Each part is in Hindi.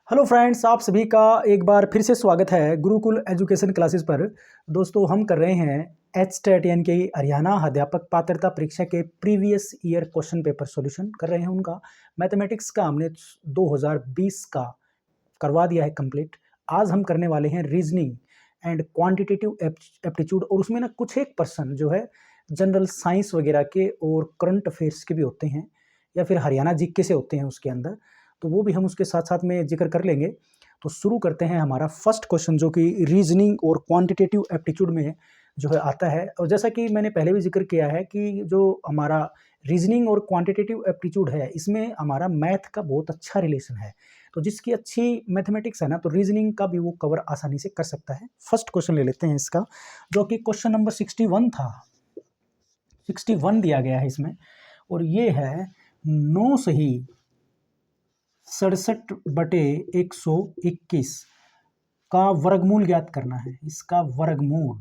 हेलो फ्रेंड्स, आप सभी का एक बार फिर से स्वागत है गुरुकुल एजुकेशन क्लासेस पर। दोस्तों, हम कर रहे हैं HTET यानी कि हरियाणा अध्यापक पात्रता परीक्षा के previous year question paper solution कर रहे हैं। उनका मैथमेटिक्स का हमने 2020 का करवा दिया है कंप्लीट। आज हम करने वाले हैं रीजनिंग एंड क्वांटिटेटिव एप्टीट्यूड, और उसमें ना कुछ एक पर्सन जो है जनरल साइंस वगैरह के और करंट अफेयर्स के भी होते हैं, या फिर हरियाणा जीके से होते हैं उसके अंदर, तो वो भी हम उसके साथ साथ में जिक्र कर लेंगे। तो शुरू करते हैं हमारा फर्स्ट क्वेश्चन, जो कि रीजनिंग और क्वांटिटेटिव एप्टीट्यूड में जो है आता है। और जैसा कि मैंने पहले भी जिक्र किया है कि जो हमारा रीजनिंग और क्वांटिटेटिव एप्टीट्यूड है, इसमें हमारा मैथ का बहुत अच्छा रिलेशन है। तो जिसकी अच्छी मैथमेटिक्स है ना, तो रीजनिंग का भी वो कवर आसानी से कर सकता है। फर्स्ट क्वेश्चन ले लेते हैं इसका, जो कि क्वेश्चन नंबर 61 था। 61 दिया गया है इसमें, और ये है 9 सही 67/121 का वर्गमूल ज्ञात करना है। इसका वर्गमूल,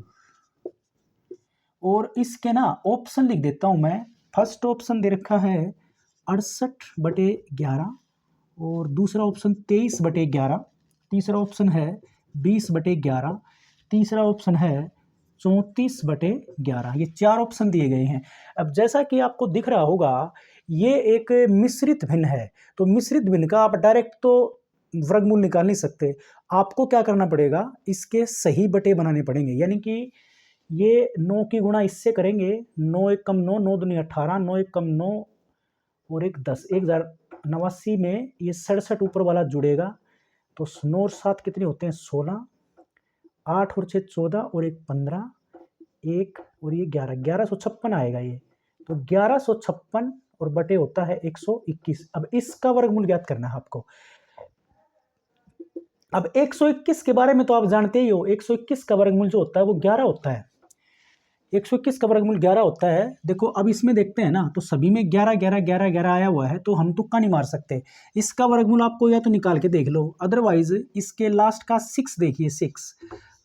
और इसके ना ऑप्शन लिख देता हूं मैं। फर्स्ट ऑप्शन दे रखा है 68/11, और दूसरा ऑप्शन 23/11, तीसरा ऑप्शन है 20/11, तीसरा ऑप्शन है 34/11। ये चार ऑप्शन दिए गए हैं। अब जैसा कि आपको दिख रहा होगा, ये एक मिश्रित भिन्न है। तो मिश्रित भिन्न का आप डायरेक्ट तो वर्गमूल निकाल नहीं सकते। आपको क्या करना पड़ेगा, इसके सही बटे बनाने पड़ेंगे। यानी कि ये 9 की गुणा इससे करेंगे, 9 एक कम 9, 9 दूनी 18, 9 एक कम 9 और एक 10, 1089 में ये 67 ऊपर वाला जुड़ेगा। तो 9 और 7 कितने होते हैं, 16, 8 और 6 14, और एक 15, एक और ये 11, 1156 आएगा ये। तो 1156 और बटे होता है 121। अब इसका वर्गमूल ज्ञात करना है आपको। अब 121 के बारे में तो आप जानते ही हो, 121 का वर्गमूल जो होता है वो 11 होता है। 121 का वर्गमूल 11 होता है। देखो, अब इसमें देखते हैं ना, तो सभी में 11 11 11 11 आया हुआ है, तो हम तुक्का नहीं मार सकते। इसका वर्गमूल आपको या तो निकाल के देख लो, अदरवाइज इसके लास्ट का 6 देखिए। 6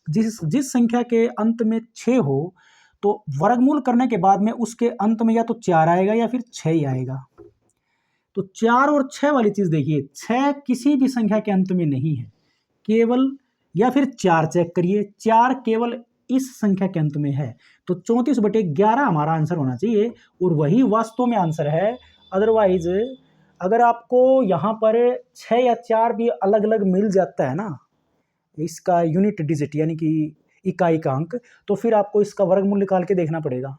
जिस संख्या के अंत में 6 हो, तो वर्गमूल करने के बाद में उसके अंत में या तो 4 आएगा या फिर 6 ही आएगा। तो 4 और 6 वाली चीज देखिए, 6 किसी भी संख्या के अंत में नहीं है केवल, या फिर 4 चेक करिए, 4 केवल इस संख्या के अंत में है। तो 34/11 हमारा आंसर होना चाहिए, और वही वास्तव में आंसर है। अदरवाइज अगर आपको यहाँ पर 6 या 4 भी अलग अलग मिल जाता है ना, इसका यूनिट डिजिट यानी कि इकाई का अंक, तो फिर आपको इसका वर्गमूल निकाल के देखना पड़ेगा।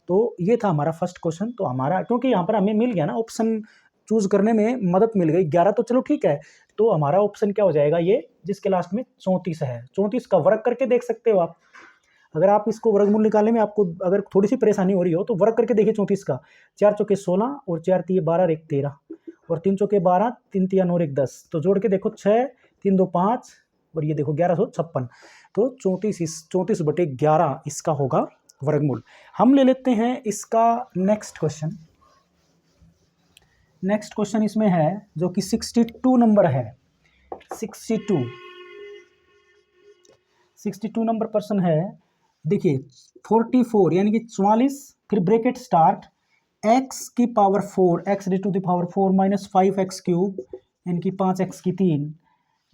तो ये था हमारा फर्स्ट क्वेश्चन। तो हमारा, क्योंकि यहाँ पर हमें मिल गया ना ऑप्शन चूज करने में मदद मिल गई, 11 तो चलो ठीक है। तो हमारा ऑप्शन क्या हो जाएगा, ये जिसके लास्ट में 34 है। 34 का वर्ग करके देख सकते हो आप। अगर आप इसको वर्गमूल निकालने में आपको अगर थोड़ी सी परेशानी हो रही हो, तो वर्ग करके देखिए 34 का। 4 चौके 16, और 4 तिये 12 और 1 13, और 3 चौके 12, 3 तिया 9 और 1 10। तो जोड़ के देखो 6, 3 2 5, और ये देखो 1156। तो 34/11 इसका होगा वर्गमूल। हम ले लेते हैं इसका नेक्स्ट क्वेश्चन। नेक्स्ट क्वेश्चन इसमें है, जो कि 62 नंबर है। 62 नंबर प्रश्न है। देखिए 44 यानी कि 44, फिर ब्रैकेट स्टार्ट, x की power 4, x to the power 4 minus 5x cube यानी कि 5x की 3,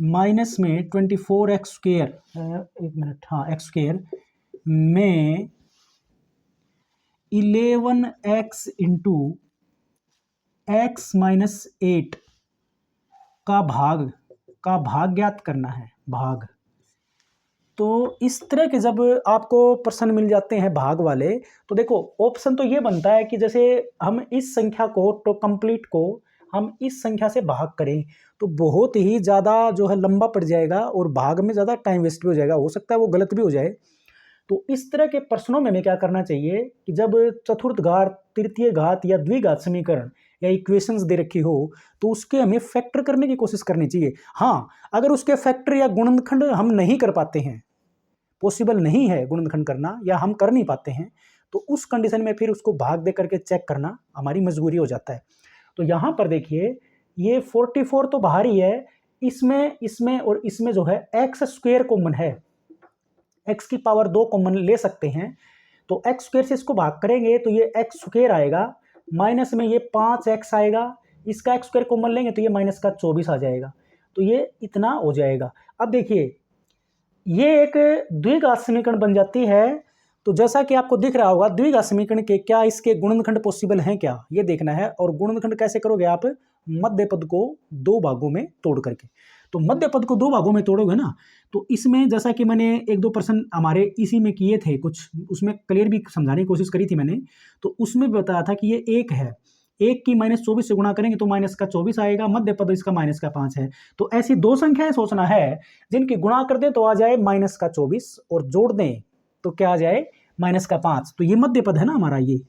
माइनस में 24x स्क्वेयर, एक मिनट, हाँ, x स्क्वेयर में 11x इंटू x माइनस 8 का भाग ज्ञात करना है। भाग, तो इस तरह के जब आपको प्रश्न मिल जाते हैं भाग वाले, तो देखो ऑप्शन तो ये बनता है कि जैसे हम इस संख्या को, तो कंप्लीट को हम इस संख्या से भाग करें, तो बहुत ही ज़्यादा जो है लंबा पड़ जाएगा, और भाग में ज़्यादा टाइम वेस्ट भी हो जाएगा, हो सकता है वो गलत भी हो जाए। तो इस तरह के प्रश्नों में हमें क्या करना चाहिए कि जब चतुर्थ घात, तृतीय घात या द्विघात समीकरण या इक्वेशंस दे रखी हो, तो उसके हमें फैक्टर करने की कोशिश करनी चाहिए। हाँ, अगर उसके फैक्टर या गुणनखंड हम नहीं कर पाते हैं, पॉसिबल नहीं है गुणनखंड करना, या हम कर नहीं पाते हैं, तो उस कंडीशन में फिर उसको भाग दे करके चेक करना हमारी मजबूरी हो जाता है। तो यहाँ पर देखिए, ये 44 तो बाहर ही है, इसमें और इसमें जो है एक्स स्क्वेयर कॉमन है, एक्स की पावर 2 कॉमन ले सकते हैं। तो एक्स स्क्वेयर से इसको भाग करेंगे तो ये एक्स स्क्वेयर आएगा, माइनस में ये 5x आएगा, इसका एक्स स्क्वेयर कॉमन लेंगे तो ये माइनस का 24 आ जाएगा। तो ये इतना हो जाएगा। अब देखिए ये एक द्विघात समीकरण बन जाती है। तो जैसा कि आपको दिख रहा होगा द्विघात समीकरण के क्या इसके गुणनखंड पॉसिबल हैं क्या, ये देखना है। और गुणनखंड कैसे करोगे आप, मध्य पद को दो भागों में तोड़ करके। तो मध्य पद को दो भागों में तोड़ोगे ना, तो इसमें जैसा कि मैंने एक दो प्रश्न हमारे इसी में किए थे कुछ, उसमें क्लियर भी समझाने की कोशिश करी थी मैंने। तो उसमें भी बताया था कि ये एक है, एक की -24 से गुणा करेंगे तो -24 आएगा, मध्य पद इसका -5 है। तो ऐसी दो संख्याएं सोचना है जिनकी गुणा कर दें तो आ जाए -24 और जोड़ दें तो क्या आ जाए -5। तो ये मध्य पद है ना हमारा, ये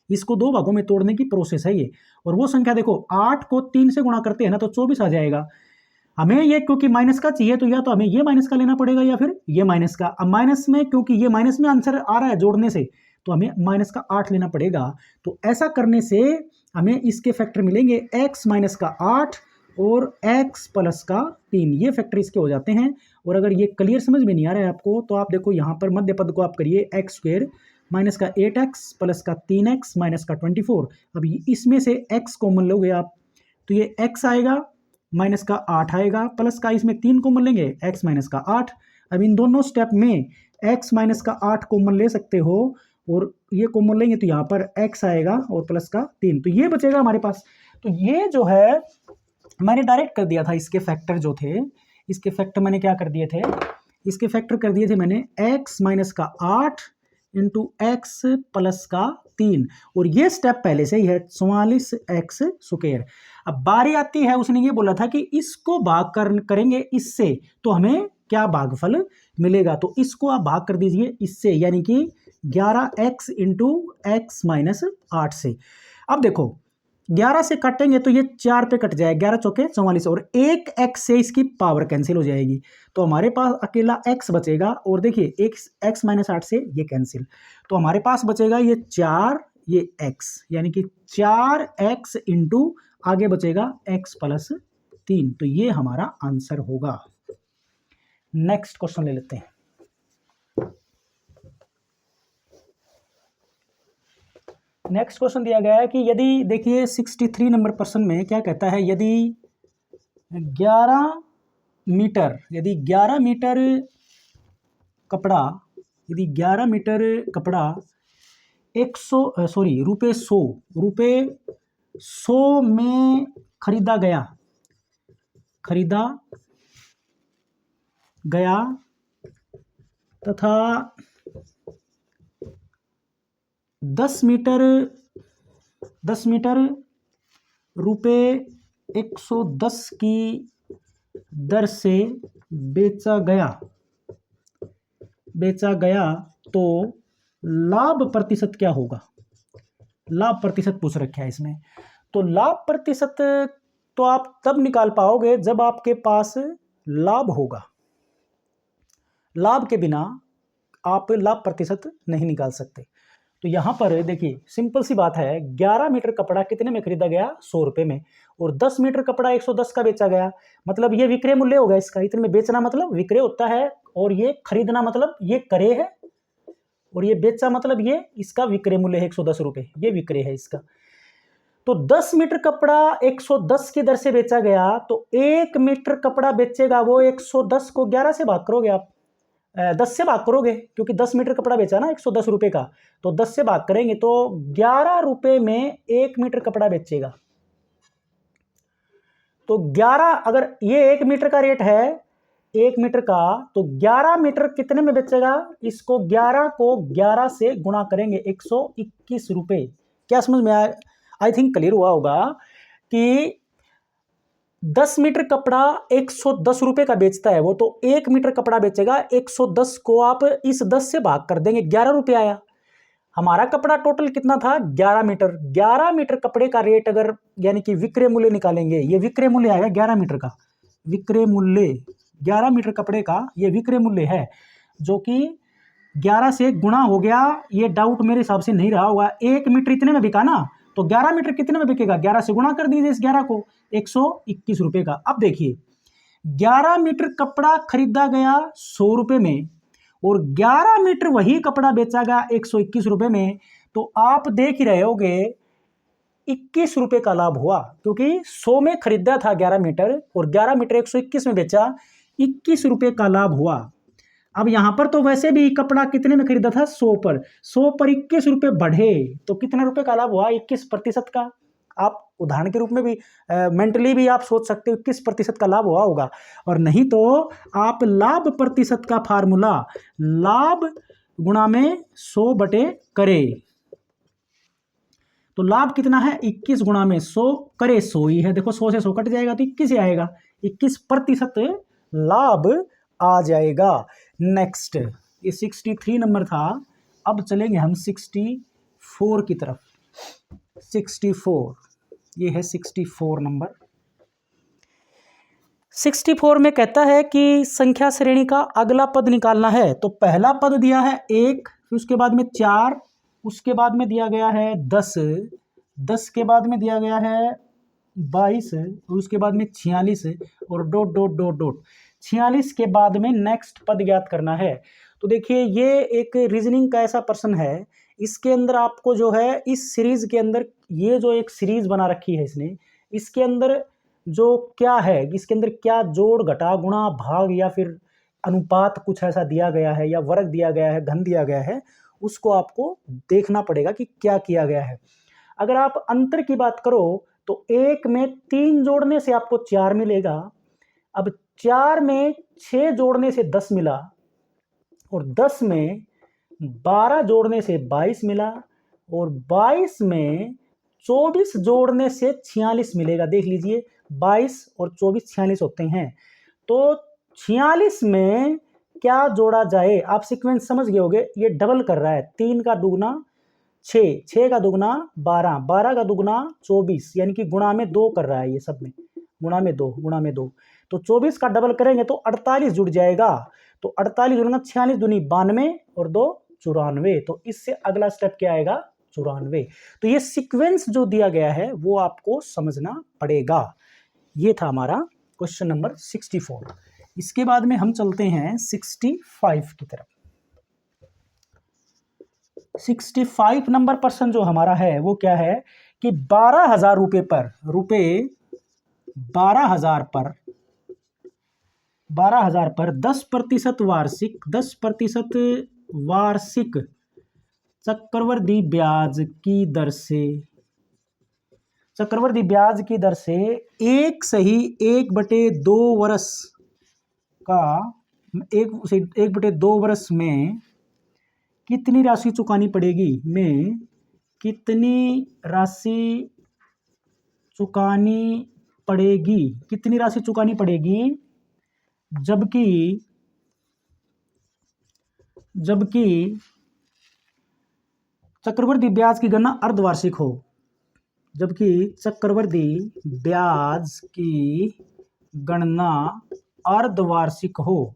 इसको दो भागों में तोड़ने की प्रोसेस है ये। और वो संख्या देखो 8 को 3 से गुणा करते हैं ना तो 24 आ जाएगा। हमें ये क्योंकि माइनस का चाहिए तो या तो हमें ये माइनस का लेना पड़ेगा या फिर ये माइनस का। अब माइनस में क्योंकि ये माइनस में आंसर आ रहा है जोड़ने से, तो हमें -8 लेना पड़ेगा। तो ऐसा करने से हमें इसके फैक्टर मिलेंगे x -8 और x + 3, ये फैक्टर इसके हो जाते हैं। और अगर ये क्लियर समझ में नहीं आ रहा है आपको तो आप देखो यहाँ पर मध्य पद को आप करिए x² -8x + 3x -24। अब इसमें से x कॉमन लोगे आप तो ये x आएगा, -8 आएगा, प्लस का इसमें 3 कॉमन लेंगे x -8। अब इन दोनों स्टेप में x -8 कॉमन ले सकते हो और ये कॉमन लेंगे तो यहाँ पर x आएगा और प्लस का 3, तो ये बचेगा हमारे पास। तो ये जो है मैंने डायरेक्ट कर दिया था, इसके फैक्टर जो थे, इसके फैक्टर मैंने क्या कर दिए थे, इसके फैक्टर कर दिए थे मैंने x -8 इंटू x + 3। और ये स्टेप पहले से ही है 44x²। अब बारी आती है, उसने ये बोला था कि इसको भाग करेंगे इससे तो हमें क्या भागफल मिलेगा। तो इसको आप भाग कर दीजिए इससे, यानी कि 11x इंटू x -8 से। अब देखो 11 से काटेंगे तो ये 4 पे कट जाए, 11 चौके 44 और एक x से इसकी पावर कैंसिल हो जाएगी। तो हमारे पास अकेला x बचेगा। और देखिए x -8 से ये कैंसिल, तो हमारे पास बचेगा ये 4, ये x, यानी कि 4x इंटू आगे बचेगा x + 3। तो ये हमारा आंसर होगा। नेक्स्ट क्वेश्चन ले लेते हैं। नेक्स्ट क्वेश्चन दिया गया है कि यदि देखिए 63 नंबर प्रश्न में क्या कहता है, यदि 11 मीटर कपड़ा, यदि 11 मीटर कपड़ा रुपये 100 में खरीदा गया तथा 10 मीटर रुपये 110 की दर से बेचा गया तो लाभ प्रतिशत क्या होगा। लाभ प्रतिशत पूछ रखा है इसमें। तो लाभ प्रतिशत तो आप तब निकाल पाओगे जब आपके पास लाभ होगा। लाभ के बिना आप लाभ प्रतिशत नहीं निकाल सकते। तो यहां पर देखिए सिंपल सी बात है, 11 मीटर कपड़ा कितने में खरीदा गया, 100 रुपये में, और 10 मीटर कपड़ा 110 का बेचा गया। मतलब ये विक्रय मूल्य होगा इसका। इतने में बेचना मतलब विक्रय होता है, और ये खरीदना मतलब ये क्रय है, और ये बेचा मतलब ये इसका विक्रय मूल्य है 110 रुपये, ये विक्रय है इसका। तो 10 मीटर कपड़ा 110 की दर से बेचा गया, तो 1 मीटर कपड़ा बेचेगा वो 110 को 11 से भाग करोगे आप, 10 से भाग करोगे, क्योंकि 10 मीटर कपड़ा बेचा ना 110 रुपये का, तो 10 से भाग करेंगे तो 11 रुपये में 1 मीटर कपड़ा बेचेगा। तो 11, अगर ये 1 मीटर का रेट है 1 मीटर का, तो 11 मीटर कितने में बेचेगा, इसको 11 को 11 से गुणा करेंगे 121 रुपये। क्या समझ में आया? आई थिंक क्लियर हुआ होगा कि 10 मीटर कपड़ा 110 रुपये का बेचता है वो, तो 1 मीटर कपड़ा बेचेगा 110 को आप इस 10 से भाग कर देंगे, 11 रुपये आया। हमारा कपड़ा टोटल कितना था, 11 मीटर। 11 मीटर कपड़े का रेट अगर यानी कि विक्रय मूल्य निकालेंगे, ये विक्रय मूल्य आएगा 11 मीटर का, विक्रय मूल्य 11 मीटर कपड़े का ये विक्रय मूल्य है, जो कि 11 से गुणा हो गया। ये डाउट मेरे हिसाब से नहीं रहा होगा। 1 मीटर इतने में बिका ना, तो 11 मीटर कितने में बिकेगा, 11 से गुणा कर दीजिए इस 11 को, 121 रुपये का। अब देखिए 11 मीटर कपड़ा खरीदा गया 100 रुपये में, और 11 मीटर वही कपड़ा बेचा गया 121 रुपये में। तो आप देख ही रहे होगे ₹21 का लाभ हुआ, क्योंकि 100 में खरीदा था 11 मीटर और 11 मीटर 121 में बेचा, ₹21 का लाभ हुआ। अब यहां पर तो वैसे भी कपड़ा कितने में खरीदा था? 100 पर, 100 पर ₹21 बढ़े तो कितने रुपए का लाभ हुआ? 21% का। आप उदाहरण के रूप में भी मेंटली भी आप सोच सकते हो 21% का लाभ हुआ होगा। और नहीं तो आप लाभ प्रतिशत का फार्मूला, लाभ गुणा में 100 बटे करे, तो लाभ कितना है? 21 गुणा में 100 करे 100 ही है। देखो 100 से 100 कट जाएगा तो 21 ही आएगा, 21% लाभ आ जाएगा। नेक्स्ट, ये 63 नंबर था। अब चलेंगे हम 64 की तरफ। 64, ये है 64 नंबर। 64 में कहता है कि संख्या श्रेणी का अगला पद निकालना है। तो पहला पद दिया है 1, फिर उसके बाद में 4, उसके बाद में दिया गया है 10, 10 के बाद में दिया गया है 22, और उसके बाद में 46 और डॉट डॉट डॉट डॉट। 46 के बाद में नेक्स्ट पद ज्ञात करना है। तो देखिए ये एक रीजनिंग का ऐसा प्रश्न है, इसके अंदर आपको जो है इस सीरीज के अंदर, ये जो एक सीरीज बना रखी है इसने, इसके अंदर जो क्या है, इसके अंदर क्या जोड़ घटा गुणा भाग या फिर अनुपात कुछ ऐसा दिया गया है, या वर्ग दिया गया है, घन दिया गया है, उसको आपको देखना पड़ेगा कि क्या किया गया है। अगर आप अंतर की बात करो तो 1 में 3 जोड़ने से आपको 4 मिलेगा। अब 4 में 6 जोड़ने से 10 मिला, और 10 में 12 जोड़ने से 22 मिला, और 22 में 24 जोड़ने से 46 मिलेगा। देख लीजिए 22 और 24 46 होते हैं। तो 46 में क्या जोड़ा जाए? आप सीक्वेंस समझ गए होंगे, ये डबल कर रहा है। 3 का दुगना 6, 6 का दुगना 12, 12 का दुगना 24, यानी कि गुणा में 2 कर रहा है। ये सब में गुणा में 2, गुणा में 2, तो 24 का डबल करेंगे तो 48 जुड़ जाएगा। तो 48 जुड़ेगा 46 दूनी 92 और 2 94। तो इससे अगला स्टेप क्या आएगा? 94। तो ये सीक्वेंस जो दिया गया है वो आपको समझना पड़ेगा। ये था हमारा क्वेश्चन नंबर 64। इसके बाद में हम चलते हैं 65 की तरफ। 65 नंबर प्रश्न जो हमारा है वो क्या है कि 12,000 रुपए पर, रुपए 12,000 पर 10% वार्षिक, 10% वार्षिक चक्रवृद्धि ब्याज की दर से, चक्रवृद्धि ब्याज की दर से 1/2 वर्ष का 1/2 वर्ष में कितनी राशि चुकानी पड़ेगी? में कितनी राशि चुकानी पड़ेगी? कितनी राशि चुकानी पड़ेगी जबकि चक्रवृद्धि ब्याज की गणना अर्धवार्षिक हो, जबकि चक्रवृद्धि ब्याज की गणना अर्धवार्षिक हो।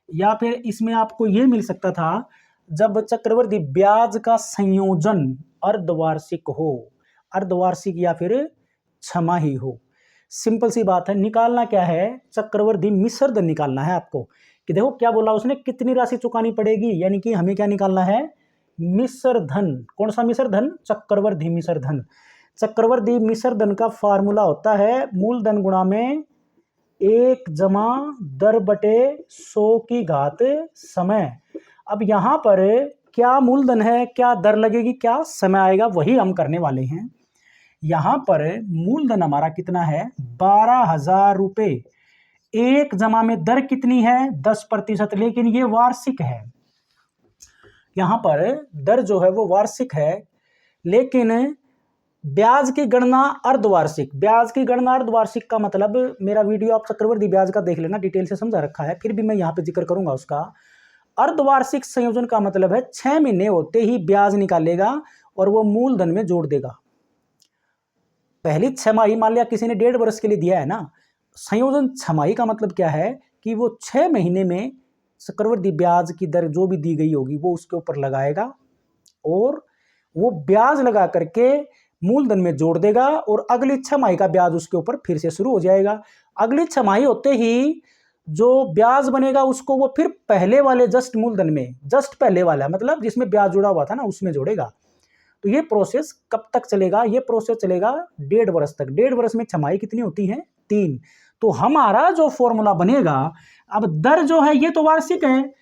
या फिर इसमें आपको ये मिल सकता था जब चक्रवृद्धि ब्याज का संयोजन अर्धवार्षिक हो, अर्धवार्षिक या फिर छमाही हो। सिंपल सी बात है। निकालना क्या है? चक्रवृद्धि मिश्र धन निकालना है आपको। कि देखो क्या बोला उसने, कितनी राशि चुकानी पड़ेगी, यानी कि हमें क्या निकालना है? मिश्र धन। कौन सा मिश्र धन? चक्रवृद्धि मिश्र धन। चक्रवृद्धि मिश्र धन का फार्मूला होता है मूलधन गुणा में 1 जमा दर बटे 100 की घात समय। अब यहां पर क्या मूलधन है, क्या दर लगेगी, क्या समय आएगा, वही हम करने वाले हैं। यहां पर मूलधन हमारा कितना है? 12,000 रुपए। 1 जमा में दर कितनी है? 10%, लेकिन ये वार्षिक है। यहां पर दर जो है वो वार्षिक है, लेकिन ब्याज की गणना अर्धवार्षिक। ब्याज की गणना अर्धवार्षिक का मतलब, मेरा वीडियो आप चक्रवृद्धि ब्याज का देख लेना, डिटेल से समझा रखा है, फिर भी मैं यहाँ पे जिक्र करूंगा उसका। अर्धवार्षिक संयोजन का मतलब है 6 महीने होते ही ब्याज निकालेगा और वो मूलधन में जोड़ देगा। पहली छमाही मान लिया किसी ने 1.5 वर्ष के लिए दिया है ना, संयोजन छमाही का मतलब क्या है कि वो 6 महीने में चक्रवृद्धि ब्याज की दर जो भी दी गई होगी वो उसके ऊपर लगाएगा, और वो ब्याज लगा करके मूलधन में जोड़ देगा, और अगली छमाही का ब्याज उसके ऊपर फिर से शुरू हो जाएगा। अगली छमाही होते ही जो ब्याज बनेगा उसको वो फिर पहले वाले जस्ट मूलधन में, जस्ट पहले वाला मतलब जिसमें ब्याज जुड़ा हुआ था ना, उसमें जोड़ेगा। तो ये प्रोसेस कब तक चलेगा? ये प्रोसेस चलेगा 1.5 वर्ष तक। 1.5 वर्ष में छमाही कितनी होती है? 3। तो हमारा जो फॉर्मूला बनेगा, अब दर जो है ये तो वार्षिक है,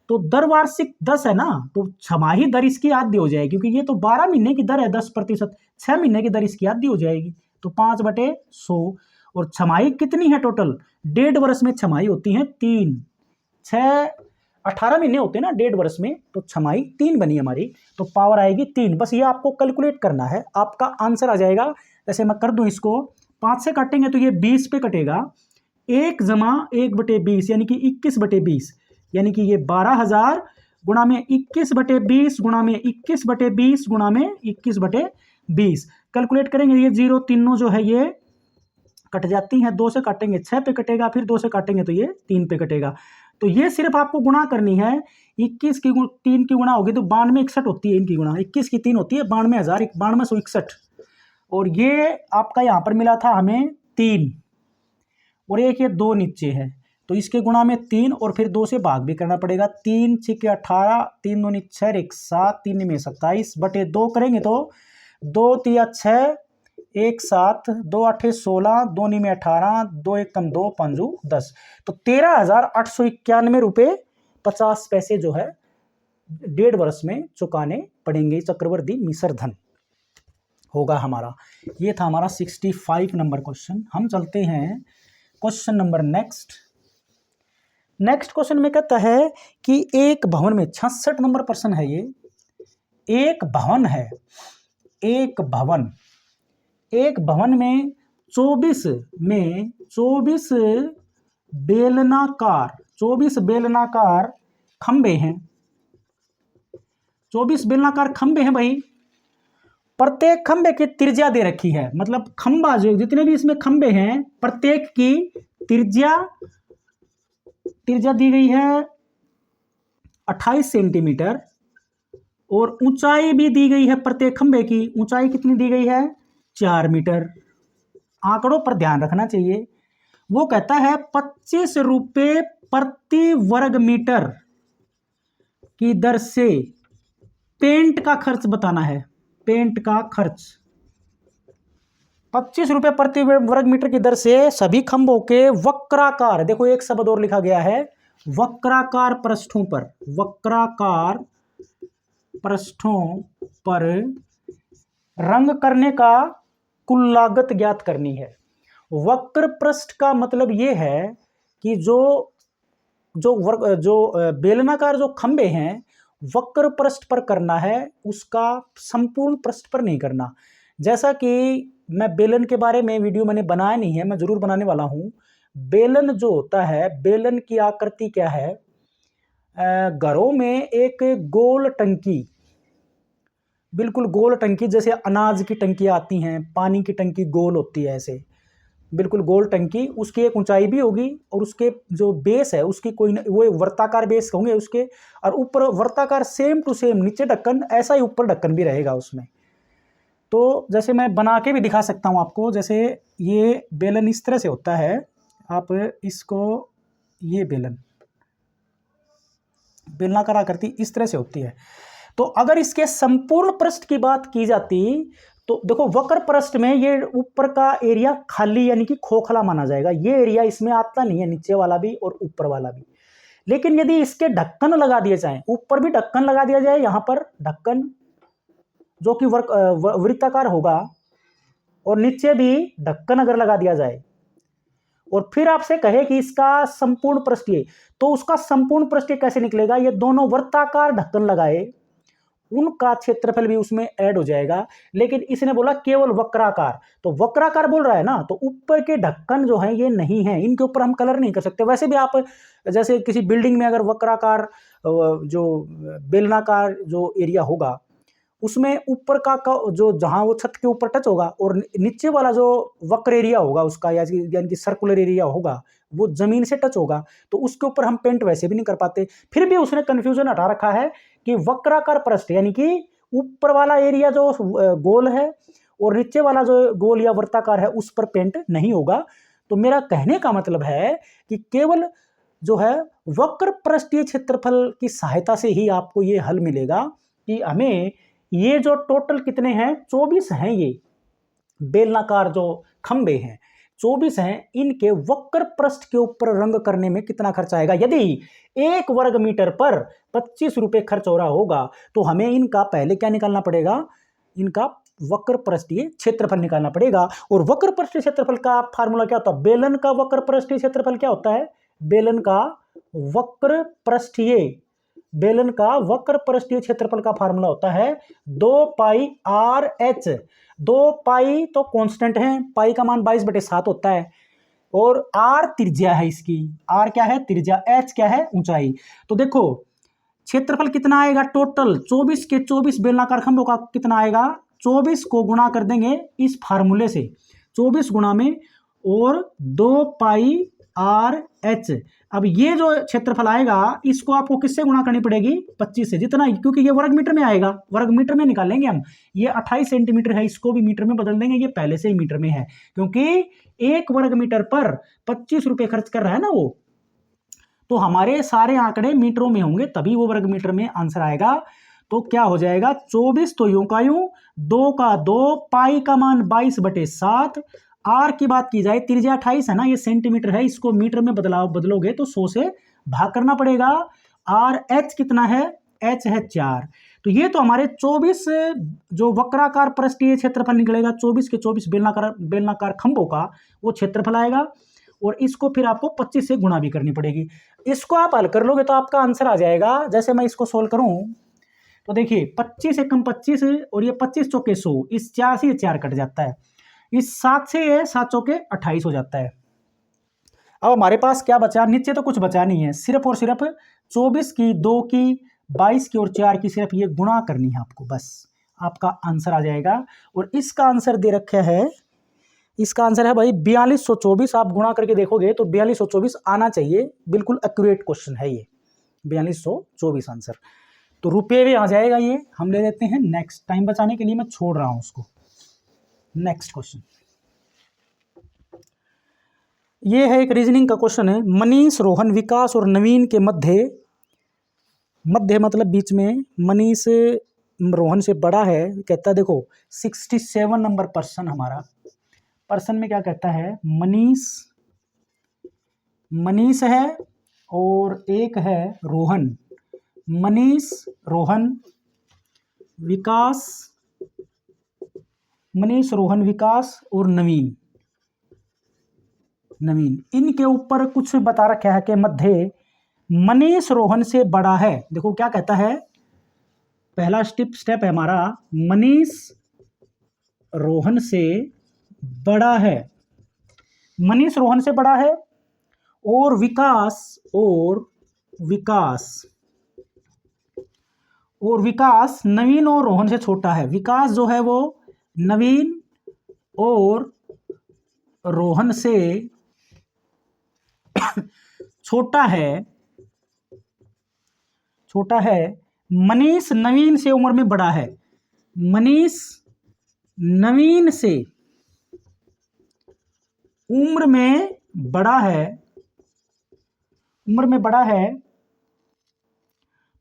तो दर वार्षिक 10 है ना, तो छमाही दर इसकी आधी हो जाएगी, क्योंकि ये तो 12 महीने की दर है 10%, 6 महीने की दर इसकी आधी हो जाएगी, तो 5/100। और छमाही कितनी है टोटल? 1.5 वर्ष में छमाही होती है 3, 6, 18 महीने होते हैं ना 1.5 वर्ष में, तो छमाही 3 बनी हमारी, तो पावर आएगी 3। बस ये आपको कैलकुलेट करना है, आपका आंसर आ जाएगा। जैसे मैं कर दूं इसको, 5 से काटेंगे तो ये 20 पे कटेगा, 1 जमा 1/20 यानी कि 21/20, यानी कि ये 12,000 गुणा में 21/20 गुणा में 21/20 गुणा में 21/20। कैलकुलेट करेंगे, ये 0 तीनों जो है ये कट जाती हैं, 2 से काटेंगे 6 पे कटेगा, फिर 2 से काटेंगे तो ये 3 पे कटेगा। तो ये सिर्फ आपको गुणा करनी है, 21 की 3 की गुणा होगी तो 9261 होती है इनकी गुणा, 21 की 3 होती है 92,000, 9261। और ये आपका यहाँ पर मिला था हमें 3, और एक ये 2 नीचे है, तो इसके गुणा में 3 और फिर 2 से भाग भी करना पड़ेगा। 3 6 के 18, 3 दूनी 6, 1 7, 3 में 27/2 करेंगे तो 2 तिया 6, 1 7, 2 8 16, 2 में 18, 2 1 कम 2, 5 10, तो 13,891 रुपये 50 पैसे जो है 1.5 वर्ष में चुकाने पड़ेंगे। चक्रवर्ती मिश्र धन होगा हमारा। ये था हमारा 65 नंबर क्वेश्चन। हम चलते हैं क्वेश्चन नंबर नेक्स्ट क्वेश्चन में कहता है कि एक भवन में 66 नंबर प्रश्न है ये। एक भवन है, एक भवन में 24 बेलनाकार खंबे हैं। 24 बेलनाकार खंबे हैं भाई। प्रत्येक खंबे की त्रिज्या दे रखी है, मतलब खंबा जो जितने भी इसमें खंबे हैं प्रत्येक की त्रिज्या दी गई है 28 सेंटीमीटर, और ऊंचाई भी दी गई है। प्रत्येक खंबे की ऊंचाई कितनी दी गई है? 4 मीटर। आंकड़ों पर ध्यान रखना चाहिए। वो कहता है 25 रुपये प्रति वर्ग मीटर की दर से पेंट का खर्च बताना है। पेंट का खर्च 25 रुपये प्रति वर्ग मीटर की दर से सभी खंभों के वक्राकार, देखो एक शब्द और लिखा गया है, वक्राकार पृष्ठों पर रंग करने का कुल लागत ज्ञात करनी है। वक्र पृष्ठ का मतलब यह है कि जो बेलनाकार जो खंबे हैं वक्र पृष्ठ पर करना है, उसका संपूर्ण पृष्ठ पर नहीं करना। जैसा कि मैं बेलन के बारे में वीडियो मैंने बनाया नहीं है, मैं जरूर बनाने वाला हूं। बेलन जो होता है, बेलन की आकृति क्या है? घरों में एक गोल टंकी, बिल्कुल गोल टंकी, जैसे अनाज की टंकी आती हैं, पानी की टंकी गोल होती है, ऐसे बिल्कुल गोल टंकी। उसकी एक ऊंचाई भी होगी और उसके जो बेस है उसकी कोई वो वर्ताकार बेस होंगे उसके, और ऊपर वर्ताकार सेम टू सेम नीचे ढक्कन, ऐसा ही ऊपर ढक्कन भी रहेगा उसमें। तो जैसे मैं बना के भी दिखा सकता हूं आपको। जैसे ये बेलन इस तरह से होता है, आप इसको, ये बेलनाकार आकृति इस तरह से होती है। तो अगर इसके संपूर्ण पृष्ठ की बात की जाती तो देखो वक्र पृष्ठ में ये ऊपर का एरिया खाली यानी कि खोखला माना जाएगा। ये एरिया इसमें आता नहीं है, नीचे वाला भी और ऊपर वाला भी। लेकिन यदि इसके ढक्कन लगा दिए जाएं, ऊपर भी ढक्कन लगा दिया जाए, यहां पर ढक्कन जो कि वृत्ताकार होगा, और नीचे भी ढक्कन अगर लगा दिया जाए, और फिर आपसे कहे कि इसका संपूर्ण पृष्ठ ये, तो उसका संपूर्ण पृष्ठ कैसे निकलेगा? ये दोनों वृत्ताकार ढक्कन लगाए, उनका क्षेत्रफल भी उसमें ऐड हो जाएगा। लेकिन इसने बोला केवल वक्राकार, तो वक्राकार बोल रहा है ना, तो ऊपर के ढक्कन जो हैं ये नहीं है, इनके ऊपर हम कलर नहीं कर सकते। वैसे भी आप जैसे किसी बिल्डिंग में अगर वक्राकार जो बेलनाकार जो एरिया होगा उसमें ऊपर का जो जहां वो छत के ऊपर टच होगा और नीचे वाला जो वक्र एरिया होगा उसका, यानी कि सर्कुलर एरिया होगा, वो जमीन से टच होगा, तो उसके ऊपर हम पेंट वैसे भी नहीं कर पाते। फिर भी उसने कंफ्यूजन हटा रखा है कि वक्राकार पृष्ठ यानी कि ऊपर वाला एरिया जो गोल है और नीचे वाला जो गोल या वृत्ताकार है उस पर पेंट नहीं होगा। तो मेरा कहने का मतलब है कि केवल जो है वक्र पृष्ठीय क्षेत्रफल की सहायता से ही आपको ये हल मिलेगा कि हमें ये जो टोटल कितने हैं 24 हैं, ये बेलनाकार जो खंबे हैं 24 हैं, इनके वक्र पृष्ठ के ऊपर रंग करने में कितना खर्च आएगा। यदि 1 वर्ग मीटर पर 25 रुपये खर्च हो रहा होगा तो हमें इनका पहले क्या निकालना पड़ेगा, इनका वक्र पृष्ठीय क्षेत्रफल निकालना पड़ेगा। और वक्र पृष्ठीय क्षेत्रफल का फार्मूला क्या होता है, बेलन का वक्र पृष्ठीय क्षेत्रफल क्या होता है, बेलन का वक्र पृष्ठीय, बेलन का वक्र पृष्ठीय क्षेत्रफल का फार्मूला होता है 2 पाई आर एच। 2 पाई तो कांस्टेंट है, पाई का मान 22/7 होता है, और आर त्रिज्या है इसकी, आर क्या है त्रिज्या, एच क्या है ऊंचाई। तो देखो क्षेत्रफल कितना आएगा टोटल 24 के 24 बेलनाकार खंभों का कितना आएगा, 24 को गुणा कर देंगे इस फार्मूले से, 24 गुणा में और 2 पाई आर एच। अब ये जो क्षेत्रफल आएगा इसको आपको किससे गुणा करनी पड़ेगी, 25 से, जितना, क्योंकि ये वर्ग मीटर में आएगा, वर्ग मीटर में निकालेंगे हम। ये 28 सेंटीमीटर है, इसको भी मीटर में बदल देंगे, ये पहले से ही मीटर में है, क्योंकि 1 वर्ग मीटर पर 25 रुपये खर्च कर रहा है ना वो, तो हमारे सारे आंकड़े मीटरों में होंगे तभी वो वर्ग मीटर में आंसर आएगा। तो क्या हो जाएगा 24 तो यूं का यूं, 2 का 2, पाई का मान 22/7, आर की बात की जाए त्रिज्या 28 है ना, ये सेंटीमीटर है, इसको मीटर में बदलोगे तो 100 से भाग करना पड़ेगा। आर एच कितना है, एच है 4। तो ये तो हमारे 24 जो वक्राकार पृष्ठीय क्षेत्रफल निकलेगा 24 के 24 बेलनाकार खंभों का वो क्षेत्रफल आएगा, और इसको फिर आपको 25 से गुणा भी करनी पड़ेगी। इसको आप हल कर लोगे तो आपका आंसर आ जाएगा। जैसे मैं इसको सोल्व करूं तो देखिए 25 एकम 25 और ये 25 चौके 100, इस 4 से ये 4 कट जाता है, इस 7 से ये 7 चौके 28 हो जाता है। अब हमारे पास क्या बचा, नीचे तो कुछ बचा नहीं है, सिर्फ और सिर्फ 24 की, 2 की, 22 की और 4 की सिर्फ ये गुणा करनी है आपको, बस आपका आंसर आ जाएगा। और इसका आंसर दे रखा है, इसका आंसर है भाई 4224। आप गुणा करके देखोगे तो 4224 आना चाहिए, बिल्कुल एक्यूरेट क्वेश्चन है ये 4224 आंसर। तो रुपये में आ जाएगा ये, हम ले लेते हैं नेक्स्ट, टाइम बचाने के लिए मैं छोड़ रहा हूं उसको। नेक्स्ट क्वेश्चन, ये है एक रीजनिंग का क्वेश्चन है। मनीष, रोहन, विकास और नवीन के मध्य, मध्य मतलब बीच में, मनीष रोहन से बड़ा है, कहता है देखो 67 नंबर पर्सन, हमारा पर्सन में क्या कहता है, मनीष है और एक है रोहन, मनीष, रोहन, विकास, मनीष, रोहन, विकास और नवीन, इनके ऊपर कुछ बता रखा है कि मध्य मनीष रोहन से बड़ा है। देखो क्या कहता है, पहला स्टेप है हमारा, मनीष रोहन से बड़ा है, मनीष रोहन से बड़ा है, और विकास नवीन और रोहन से छोटा है। विकास जो है वो नवीन और रोहन से छोटा है। मनीष नवीन से उम्र में बड़ा है, मनीष नवीन से उम्र में बड़ा है,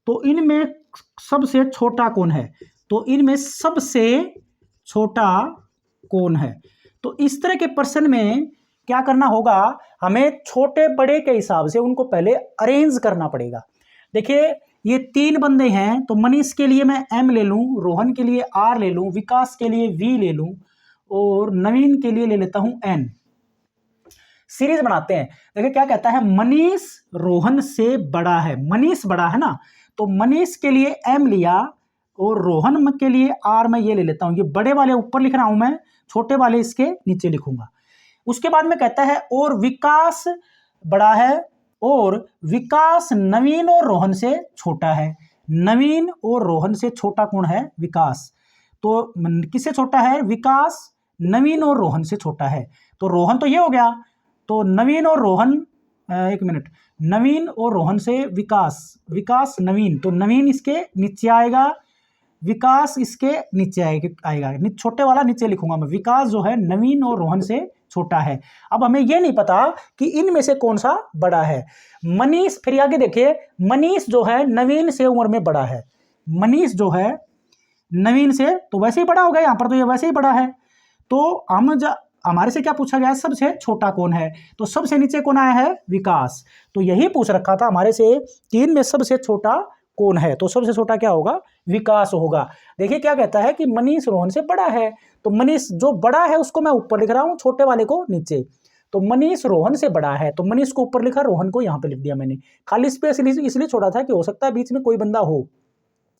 तो इनमें सबसे छोटा कौन है, तो इनमें सबसे छोटा कौन है। तो इस तरह के प्रश्न में क्या करना होगा, हमें छोटे बड़े के हिसाब से उनको पहले अरेंज करना पड़ेगा। देखिए ये 3 बंदे हैं, तो मनीष के लिए मैं M ले लूं, रोहन के लिए R ले लूं, विकास के लिए V ले लूं, और नवीन के लिए ले लेता हूं N। सीरीज बनाते हैं। देखिए क्या कहता है, मनीष रोहन से बड़ा है, मनीष बड़ा है ना, तो मनीष के लिए M लिया और रोहन के लिए R मैं ये ले लेता हूं। ये बड़े वाले ऊपर लिख रहा हूं मैं, छोटे वाले इसके नीचे लिखूंगा। उसके बाद में कहता है और विकास बड़ा है, और विकास नवीन और रोहन से छोटा है। नवीन और रोहन से छोटा कौन है, विकास। तो किससे छोटा है, विकास नवीन और रोहन से छोटा है। तो रोहन तो ये हो गया, तो नवीन और रोहन, एक मिनट, नवीन और रोहन से विकास नवीन, तो नवीन इसके नीचे आएगा, विकास इसके नीचे आएगा, छोटे वाला नीचे लिखूंगा मैं। विकास जो है नवीन और रोहन से छोटा है। अब हमें यह नहीं पता कि इनमें से कौन सा बड़ा है। मनीष, फिर आगे देखिए, मनीष जो है नवीन से उम्र में बड़ा है, मनीष जो है नवीन से तो वैसे ही बड़ा होगा, यहाँ पर तो ये वैसे ही बड़ा है। तो हमारे से क्या पूछा गया है, सबसे छोटा कौन है, तो सबसे नीचे कौन आया है, विकास। तो यही पूछ रखा था हमारे से, 3 में सबसे छोटा कौन है, तो सबसे छोटा क्या होगा, विकास होगा। देखिए क्या कहता है कि मनीष रोहन से बड़ा है, तो मनीष जो बड़ा है उसको मैं ऊपर लिख रहा हूं, छोटे वाले को नीचे। तो मनीष रोहन से बड़ा है, तो मनीष को ऊपर लिखा, रोहन को यहां पे लिख दिया मैंने। खाली स्पेस इसलिए छोड़ा था कि हो सकता है बीच में कोई बंदा हो,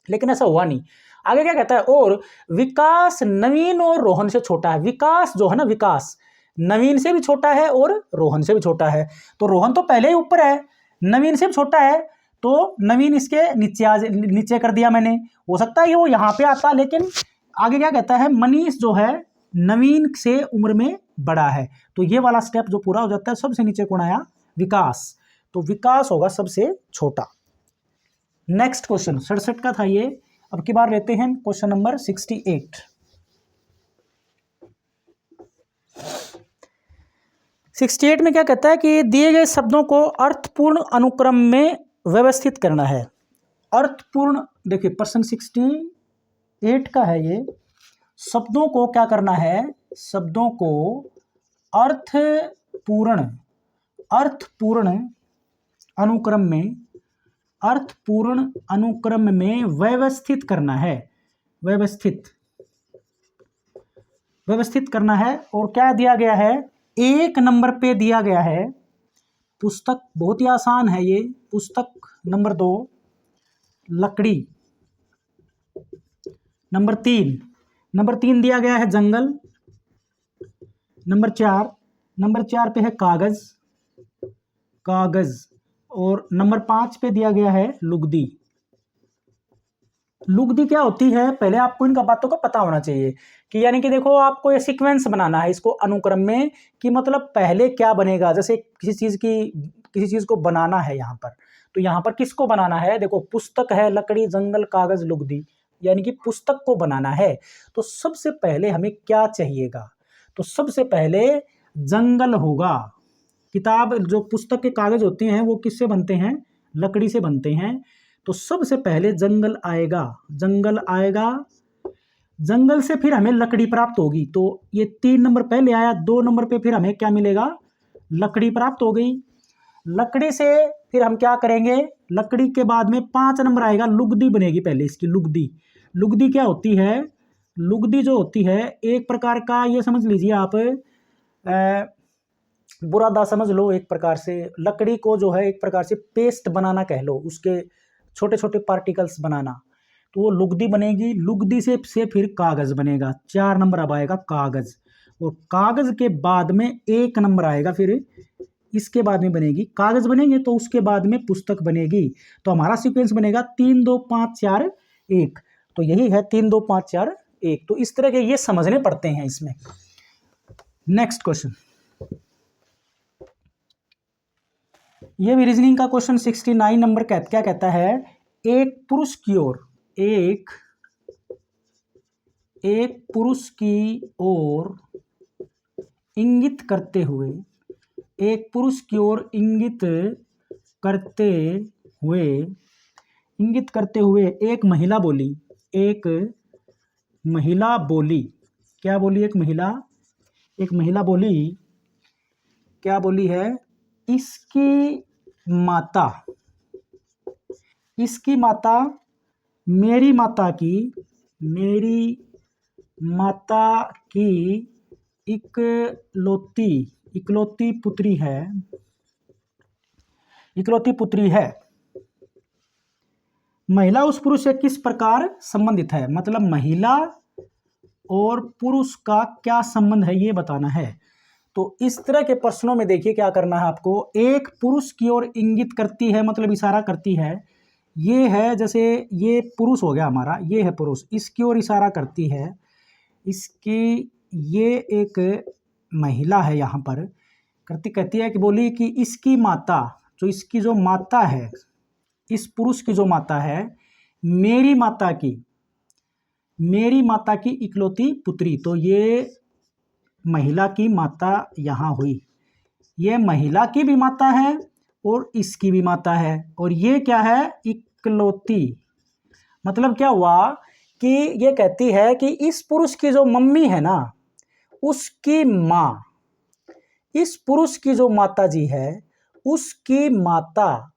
लेकिन ऐसा हुआ नहीं। आगे क्या कहता है, और विकास नवीन और रोहन से छोटा है। विकास जो है ना, विकास नवीन से भी छोटा है और रोहन से भी छोटा है। तो रोहन तो पहले ही ऊपर है, नवीन से भी छोटा है, तो नवीन इसके नीचे कर दिया मैंने। हो सकता है कि वो यहाँ पे आता, लेकिन आगे क्या कहता है, मनीष जो है नवीन से उम्र में बड़ा है। तो ये वाला स्टेप जो पूरा हो जाता है, सबसे नीचे कौन आया, विकास। तो विकास होगा सबसे छोटा। नेक्स्ट क्वेश्चन 67 का था ये। अब की बार लेते हैं क्वेश्चन नंबर 68। 68 में क्या कहता है कि दिए गए शब्दों को अर्थपूर्ण अनुक्रम में व्यवस्थित करना है। अर्थपूर्ण, देखिए प्रश्न 68 का है ये। शब्दों को क्या करना है, शब्दों को अर्थपूर्ण अनुक्रम में व्यवस्थित करना है, व्यवस्थित करना है। और क्या दिया गया है, 1 नंबर पे दिया गया है पुस्तक, बहुत ही आसान है ये। पुस्तक नंबर 2 लकड़ी, नंबर 3 दिया गया है जंगल, नंबर 4 पे है कागज, और नंबर 5 पे दिया गया है लुगदी। लुगदी क्या होती है, पहले आपको इनका बातों का पता होना चाहिए कि यानी कि देखो आपको ये सीक्वेंस बनाना है इसको अनुक्रम में, कि मतलब पहले क्या बनेगा। जैसे किसी चीज को बनाना है यहाँ पर, तो यहाँ पर किसको बनाना है, देखो पुस्तक है, लकड़ी, जंगल, कागज, लुगदी, यानी कि पुस्तक को बनाना है। तो सबसे पहले हमें क्या चाहिएगा, तो सबसे पहले जंगल होगा। किताब जो पुस्तक के कागज होते हैं वो किससे बनते हैं, लकड़ी से बनते हैं। तो सबसे पहले जंगल आएगा, जंगल से फिर हमें लकड़ी प्राप्त होगी। तो ये 3 नंबर पहले आया, 2 नंबर पे फिर हमें क्या मिलेगा, लकड़ी प्राप्त हो गई। लकड़ी से फिर हम क्या करेंगे, लकड़ी के बाद में 5 नंबर आएगा, लुगदी बनेगी पहले इसकी। लुगदी क्या होती है, लुगदी जो होती है एक प्रकार का, ये समझ लीजिए आप, बुरादा समझ लो एक प्रकार से। लकड़ी को जो है एक प्रकार से पेस्ट बनाना कह लो, उसके छोटे छोटे पार्टिकल्स बनाना, तो वो लुगदी बनेगी। लुगदी से फिर कागज बनेगा, 4 नंबर अब आएगा कागज। और कागज के बाद में 1 नंबर आएगा, फिर इसके बाद में बनेगी, कागज बनेंगे तो उसके बाद में पुस्तक बनेगी। तो हमारा सीक्वेंस बनेगा 3 2 5 4 1। तो यही है 3 2 5 4 1। तो इस तरह के ये समझने पड़ते हैं इसमें। नेक्स्ट क्वेश्चन, ये भी रीजनिंग का क्वेश्चन 69 नंबर क्या कहता है, एक पुरुष की ओर इंगित करते हुए एक महिला बोली, क्या बोली, एक महिला बोली, क्या बोली है, इसकी माता मेरी माता की इकलौती पुत्री है। महिला उस पुरुष से किस प्रकार संबंधित है, मतलब महिला और पुरुष का क्या संबंध है ये बताना है। तो इस तरह के प्रश्नों में देखिए क्या करना है आपको, एक पुरुष की ओर इंगित करती है, मतलब इशारा करती है। ये है, जैसे ये पुरुष हो गया हमारा, ये है पुरुष, इसकी ओर इशारा करती है। इसकी, ये एक महिला है यहाँ पर, कहती है कि बोली कि इसकी माता, जो माता है, इस पुरुष की जो माता है, मेरी माता की इकलौती पुत्री। तो ये महिला की माता यहाँ हुई, ये महिला की भी माता है और इसकी भी माता है, और ये क्या है, इकलौती। मतलब क्या हुआ कि ये कहती है कि इस पुरुष की जो मम्मी है ना, उसकी माँ, इस पुरुष की जो माता जी है, उसकी माता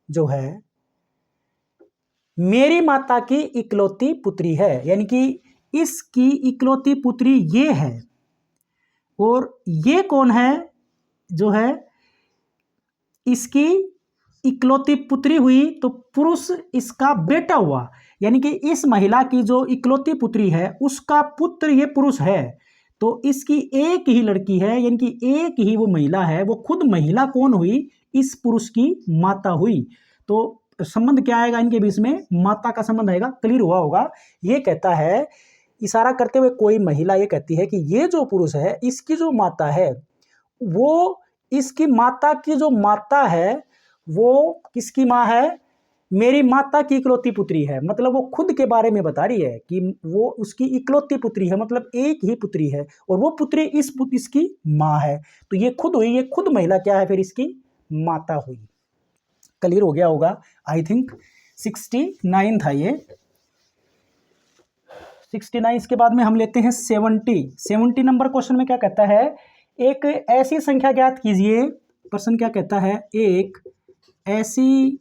जो है मेरी माता की इकलौती पुत्री है, यानी कि इसकी इकलौती पुत्री ये है। और ये कौन है? जो है इसकी इकलौती पुत्री हुई तो पुरुष इसका बेटा हुआ, यानी कि इस महिला की जो इकलौती पुत्री है उसका पुत्र ये पुरुष है। तो इसकी एक ही लड़की है, यानी कि एक ही वो महिला है, वो खुद महिला कौन हुई? इस पुरुष की माता हुई। तो संबंध क्या आएगा इनके बीच में? माता का संबंध आएगा। क्लियर हुआ होगा। ये कहता है, इशारा करते हुए कोई महिला ये कहती है कि ये जो पुरुष है इसकी जो माता है वो, इसकी माता की जो माता है वो किसकी माँ है? मेरी माता की इकलौती पुत्री है। मतलब वो खुद के बारे में बता रही है कि वो उसकी इकलौती पुत्री है, मतलब एक ही पुत्री है, और वो पुत्री इसकी माँ है। तो ये खुद हुई, ये खुद महिला क्या है फिर? इसकी माता हुई। क्लियर हो गया होगा आई थिंक। 69 था ये। 69। इसके बाद में हम लेते हैं 70 नंबर क्वेश्चन में क्या कहता है? एक ऐसी संख्या ज्ञात कीजिए। प्रश्न क्या कहता है? एक ऐसी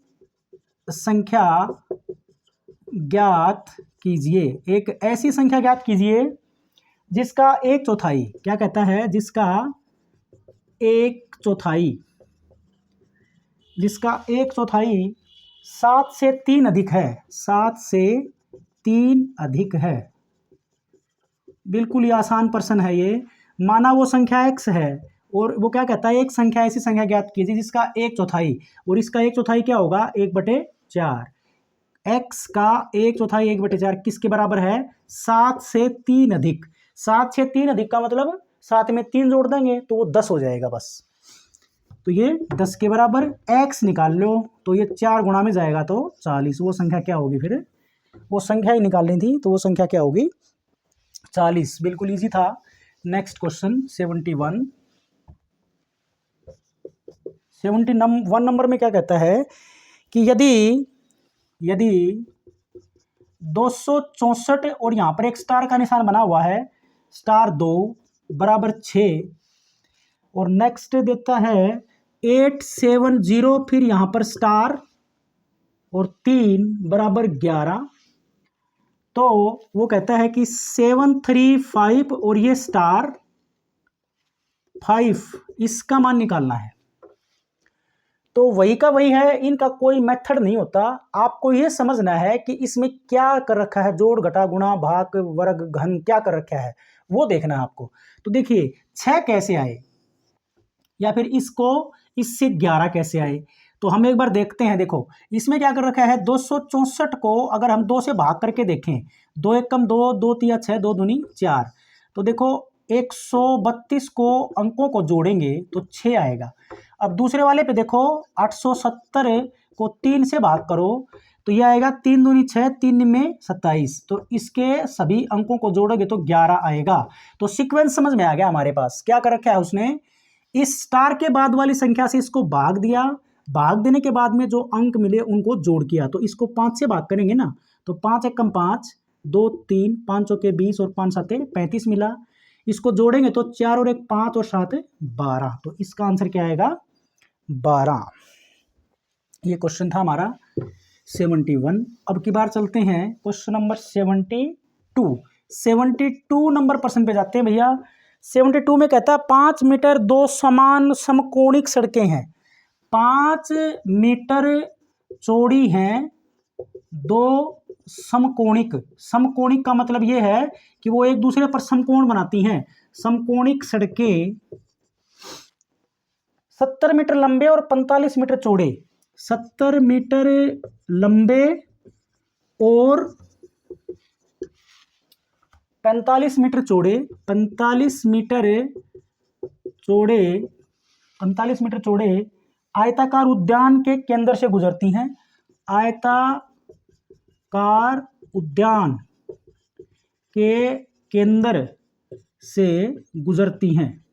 संख्या ज्ञात कीजिए, एक ऐसी संख्या ज्ञात कीजिए जिसका 1/4, क्या कहता है? जिसका 1/4, जिसका 1/4 7 से 3 अधिक है, 7 से 3 अधिक है। बिल्कुल ही आसान प्रश्न है ये। माना वो संख्या x है और वो क्या कहता है? एक संख्या, ऐसी संख्या ज्ञात कीजिए जिसका 1/4, और इसका 1/4 क्या होगा? 1/4। x का 1/4 1/4 किसके बराबर है? 7 से 3 अधिक। 7 से 3 अधिक का मतलब 7 में 3 जोड़ देंगे तो वो 10 हो जाएगा बस। तो ये 10 के बराबर x निकाल लो, तो ये 4 गुणा में जाएगा तो 40। वो संख्या क्या होगी फिर? वो संख्या ही निकालनी थी, तो वो संख्या क्या होगी? 40। बिल्कुल इजी था। नेक्स्ट क्वेश्चन 71 नंबर में क्या कहता है कि यदि 264 और यहाँ पर एक स्टार का निशान बना हुआ है, स्टार 2 बराबर 6, और नेक्स्ट देता है 870, फिर यहाँ पर स्टार और 3 बराबर 11, तो वो कहता है कि 735 और ये स्टार 5, इसका मान निकालना है। तो वही का वही है, इनका कोई मेथड नहीं होता। आपको ये समझना है कि इसमें क्या कर रखा है, जोड़ घटा गुणा भाग वर्ग घन क्या कर रखा है, वो देखना है आपको। तो देखिए 6 कैसे आए, या फिर इससे 11 कैसे आए, तो हम एक बार देखते हैं। देखो इसमें क्या कर रखा है, 264 को अगर हम 2 से भाग करके देखें, 2 1 कम 2, 2 3 6, 2 दूनी 4, तो देखो 132 को अंकों को जोड़ेंगे तो 6 आएगा। अब दूसरे वाले पे देखो 870 को 3 से भाग करो तो ये आएगा 3 दूनी 6, 3 में 27, तो इसके सभी अंकों को जोड़ोगे तो 11 आएगा। तो सीक्वेंस समझ में आ गया हमारे पास। क्या कर रखा है उसने, इस स्टार के बाद वाली संख्या से इसको भाग दिया, भाग देने के बाद में जो अंक मिले उनको जोड़ किया, तो इसको 5 से भाग करेंगे ना, तो 5 1 कम 5, 2 3, 5 के 20 और 5 7 35 मिला। इसको जोड़ेंगे तो 4 और 1 5 और 7 12, तो इसका आंसर क्या आएगा? 12। ये क्वेश्चन था हमारा 71। अब की बार चलते हैं क्वेश्चन नंबर 72 नंबर प्रश्न पे जाते हैं भैया। 72 में कहता है 5 मीटर 2 समान समकोणिक सड़कें हैं, 5 मीटर चौड़ी हैं 2 समकोणिक का मतलब ये है कि वो एक दूसरे पर समकोण बनाती हैं। समकोणिक सड़कें 70 मीटर लंबे और 45 मीटर चौड़े, 70 मीटर लंबे और 45 मीटर चौड़े, 45 मीटर चौड़े आयताकार उद्यान के केंद्र से गुजरती हैं, आयताकार उद्यान के केंद्र से गुजरती हैं।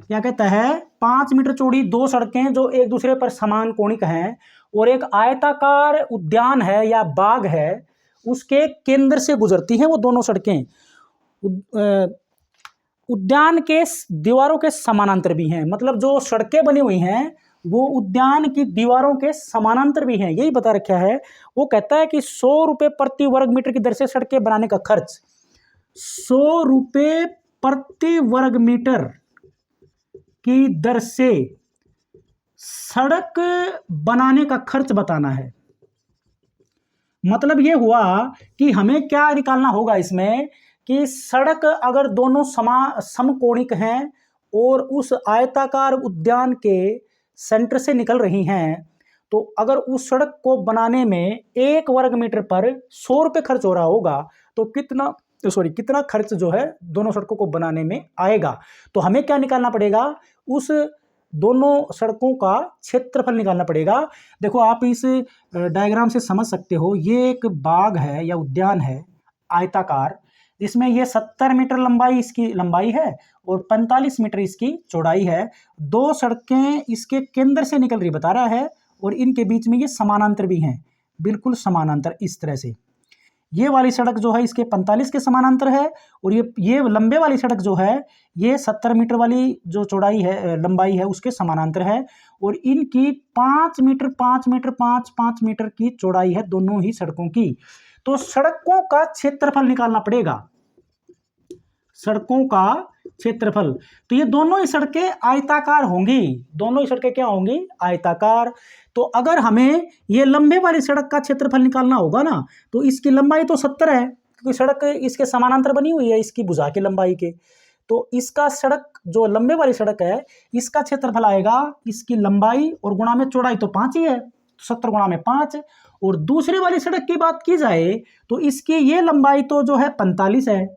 क्या कहता है, 5 मीटर चौड़ी 2 सड़कें जो एक दूसरे पर समान कोणिक हैं और एक आयताकार उद्यान है या बाग है, उसके केंद्र से गुजरती हैं वो दोनों सड़कें। उद्यान के दीवारों के समानांतर भी हैं, मतलब जो सड़कें बनी हुई हैं वो उद्यान की दीवारों के समानांतर भी हैं, यही बता रखा है। वो कहता है कि 100 रुपये प्रति वर्ग मीटर की दर से सड़कें बनाने का खर्च, 100 रुपये प्रति वर्ग मीटर की दर से सड़क बनाने का खर्च बताना है। मतलब ये हुआ कि हमें क्या निकालना होगा इसमें कि सड़क अगर दोनों समकोणिक हैं और उस आयताकार उद्यान के सेंटर से निकल रही हैं, तो अगर उस सड़क को बनाने में 1 वर्ग मीटर पर 100 रुपये खर्च हो रहा होगा तो कितना खर्च जो है दोनों सड़कों को बनाने में आएगा। तो हमें क्या निकालना पड़ेगा, उस दोनों सड़कों का क्षेत्रफल निकालना पड़ेगा। देखो आप इस डायग्राम से समझ सकते हो, ये एक बाग है या उद्यान है आयताकार, इसमें ये 70 मीटर लंबाई इसकी लंबाई है और 45 मीटर इसकी चौड़ाई है। दो सड़कें इसके केंद्र से निकल रही बता रहा है और इनके बीच में ये समानांतर भी हैं, बिल्कुल समानांतर इस तरह से। ये वाली सड़क जो है इसके 45 के समानांतर है और ये लंबे वाली सड़क जो है ये 70 मीटर वाली जो चौड़ाई है लंबाई है उसके समानांतर है और इनकी 5 मीटर 5 मीटर 5 मीटर की चौड़ाई है दोनों ही सड़कों की। तो सड़कों का क्षेत्रफल निकालना पड़ेगा, सड़कों का क्षेत्रफल। तो ये दोनों ही सड़कें आयताकार होंगी, दोनों ही सड़कें क्या होंगी, आयताकार। तो अगर हमें ये लंबे वाली सड़क का क्षेत्रफल निकालना होगा ना, तो इसकी लंबाई तो 70 है क्योंकि सड़क इसके समानांतर बनी हुई है इसकी भुजा की लंबाई के। तो इसका सड़क जो लंबे वाली सड़क है इसका क्षेत्रफल आएगा इसकी लंबाई और गुणा में चौड़ाई तो 5 ही है, 70 गुणा में 5। और दूसरी वाली सड़क की बात की जाए तो इसकी ये लंबाई तो जो है 45 है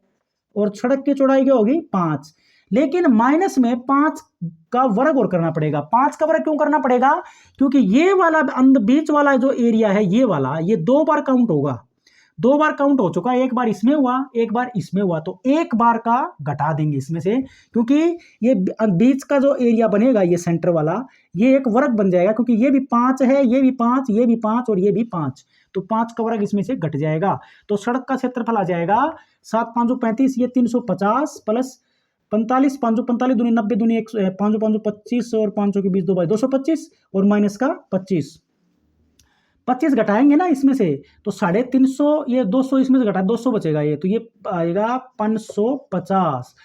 और सड़क की चौड़ाई क्या होगी 5, लेकिन माइनस में 5 का वर्ग और करना पड़ेगा। 5 का वर्ग क्यों करना पड़ेगा, क्योंकि ये वाला बीच वाला जो एरिया है ये वाला, ये 2 बार काउंट होगा, 2 बार काउंट हो चुका है, एक बार इसमें हुआ एक बार इसमें हुआ, तो एक बार का घटा देंगे इसमें से, क्योंकि ये बीच का जो एरिया बनेगा ये सेंटर वाला ये एक वर्ग बन जाएगा, क्योंकि ये भी 5 है, ये भी 5, ये भी 5 और ये भी 5, तो 5 का वर्ग इसमें से घट जाएगा। तो सड़क का क्षेत्रफल आ जाएगा 7 5 35, ये 350 प्लस 45, 5 45 दूनी 90 दूनी 5 5 25 और 5 के 20 2 बाई 225 और माइनस का 25 घटाएंगे ना इसमें से तो 350, ये 200 इसमें से घटा 200 बचेगा, ये तो ये आएगा 550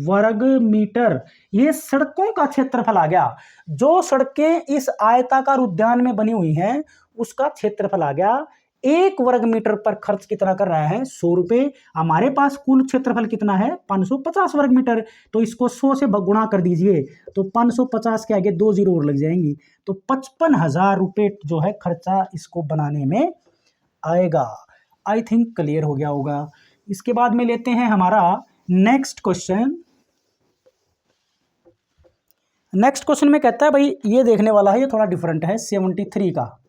वर्ग मीटर। ये सड़कों का क्षेत्रफल आ गया, जो सड़कें इस आयताकार उद्यान में बनी हुई हैं उसका क्षेत्रफल आ गया। 1 वर्ग मीटर पर खर्च कितना कर रहा है 100 रुपये। हमारे पास कुल क्षेत्रफल कितना है 550 वर्ग मीटर, तो इसको 100 से गुणा कर दीजिए तो 550 के आगे 2 जीरो और लग जाएंगी, तो 55,000 रुपये जो है खर्चा इसको बनाने में आएगा। आई थिंक क्लियर हो गया होगा। इसके बाद में लेते हैं हमारा नेक्स्ट क्वेश्चन। नेक्स्ट क्वेश्चन में कहता है भाई ये देखने वाला है, ये थोड़ा डिफरेंट है 73 का।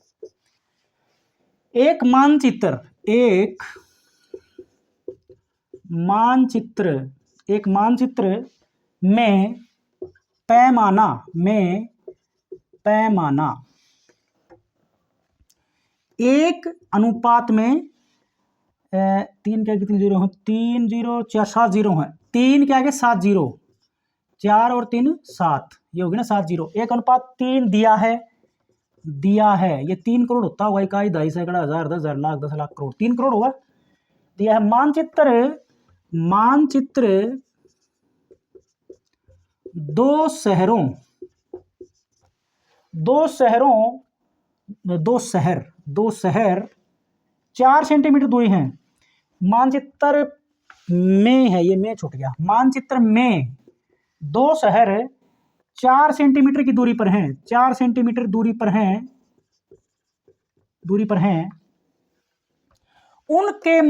एक मानचित्र में पैमाना 1 अनुपात में 3 के आगे 3 जीरो है, 3 जीरो 7 जीरो है, 3 के आगे 7 जीरो, 4 और 3 7, ये होगी ना 7 जीरो, 1 अनुपात 3 दिया है। ये 3 करोड़ होता होगा, इकाई, दहाई, सैकड़ा, 1000, 10,000, लाख, 10 लाख, करोड़, 3 करोड़ होगा दिया है। मानचित्र दो शहर 4 सेंटीमीटर दूरी है। मानचित्र में है, ये में छूट गया, मानचित्र में 2 शहर 4 सेंटीमीटर की दूरी पर हैं, 4 सेंटीमीटर दूरी पर हैं। उनके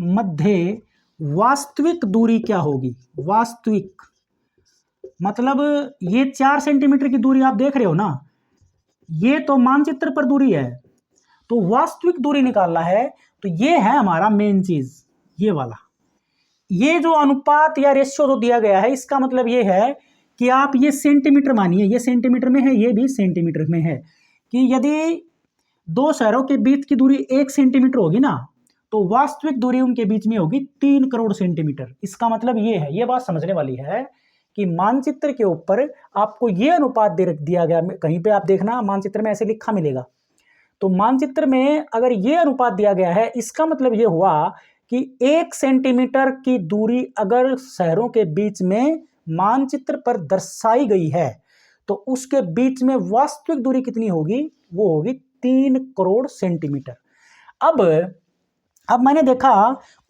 मध्य वास्तविक दूरी क्या होगी। वास्तविक मतलब ये 4 सेंटीमीटर की दूरी आप देख रहे हो ना, ये तो मानचित्र पर दूरी है, तो वास्तविक दूरी निकालना है, तो ये है हमारा मेन चीज, ये वाला, ये जो अनुपात या रेशियो जो दिया गया है इसका मतलब ये है कि आप ये सेंटीमीटर मानिए, ये सेंटीमीटर में है, ये भी सेंटीमीटर में है, कि यदि दो शहरों के बीच की दूरी 1 सेंटीमीटर होगी ना, तो वास्तविक दूरी उनके बीच में होगी 3 करोड़ सेंटीमीटर। इसका मतलब ये है, ये बात समझने वाली है कि मानचित्र के ऊपर आपको ये अनुपात दिया गया, कहीं पे आप देखना मानचित्र में ऐसे लिखा मिलेगा, तो मानचित्र में अगर ये अनुपात दिया गया है, इसका मतलब ये हुआ कि 1 सेंटीमीटर की दूरी अगर शहरों के बीच में मानचित्र पर दर्शाई गई है, तो उसके बीच में वास्तविक दूरी कितनी होगी, वो होगी 3 करोड़ सेंटीमीटर। अब मैंने देखा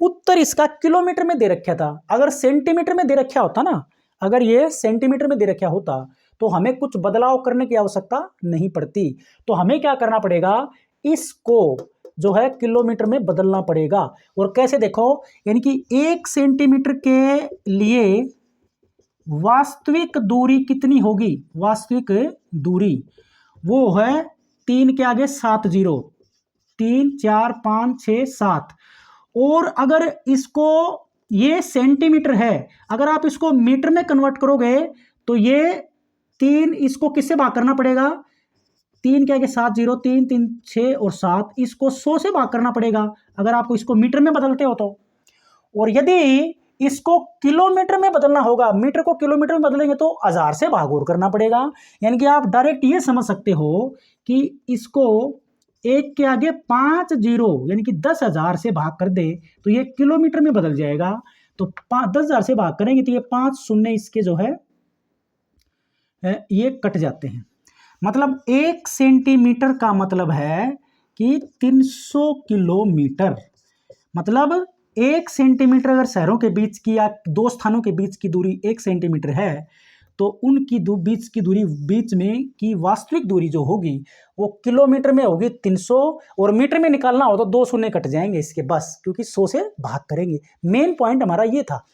उत्तर इसका किलोमीटर में दे रखा था, अगर सेंटीमीटर में दे रखा होता ना, अगर ये सेंटीमीटर में दे रखा होता तो हमें कुछ बदलाव करने की आवश्यकता नहीं पड़ती। तो हमें क्या करना पड़ेगा, इसको जो है किलोमीटर में बदलना पड़ेगा। और कैसे देखो, यानी कि 1 सेंटीमीटर के लिए वास्तविक दूरी कितनी होगी, वास्तविक दूरी वो है 3 के आगे 7 जीरो, 3 4 5 6 7। और अगर इसको, ये सेंटीमीटर है, अगर आप इसको मीटर में कन्वर्ट करोगे तो ये 3, इसको किससे भाग करना पड़ेगा, 3 के आगे 7 जीरो, 3 3 6 और 7, इसको 100 से भाग करना पड़ेगा अगर आपको इसको मीटर में बदलते हो तो। और यदि इसको किलोमीटर में बदलना होगा, मीटर को किलोमीटर में बदलेंगे तो 1000 से भाग और करना पड़ेगा। यानी कि आप डायरेक्ट ये समझ सकते हो कि इसको 1 के आगे 5 जीरो यानी कि 10,000 से भाग कर दे तो ये किलोमीटर में बदल जाएगा। तो 10,000 से भाग करेंगे तो ये 5 शून्य इसके जो है ये कट जाते हैं। मतलब 1 सेंटीमीटर का मतलब है कि 300 किलोमीटर। मतलब 1 सेंटीमीटर अगर शहरों के बीच की या दो स्थानों के बीच की दूरी 1 सेंटीमीटर है, तो उनकी बीच की दूरी, बीच में की वास्तविक दूरी जो होगी वो किलोमीटर में होगी 300, और मीटर में निकालना हो तो 2 शून्य कट जाएंगे इसके बस, क्योंकि 100 से भाग करेंगे। मेन पॉइंट हमारा ये था।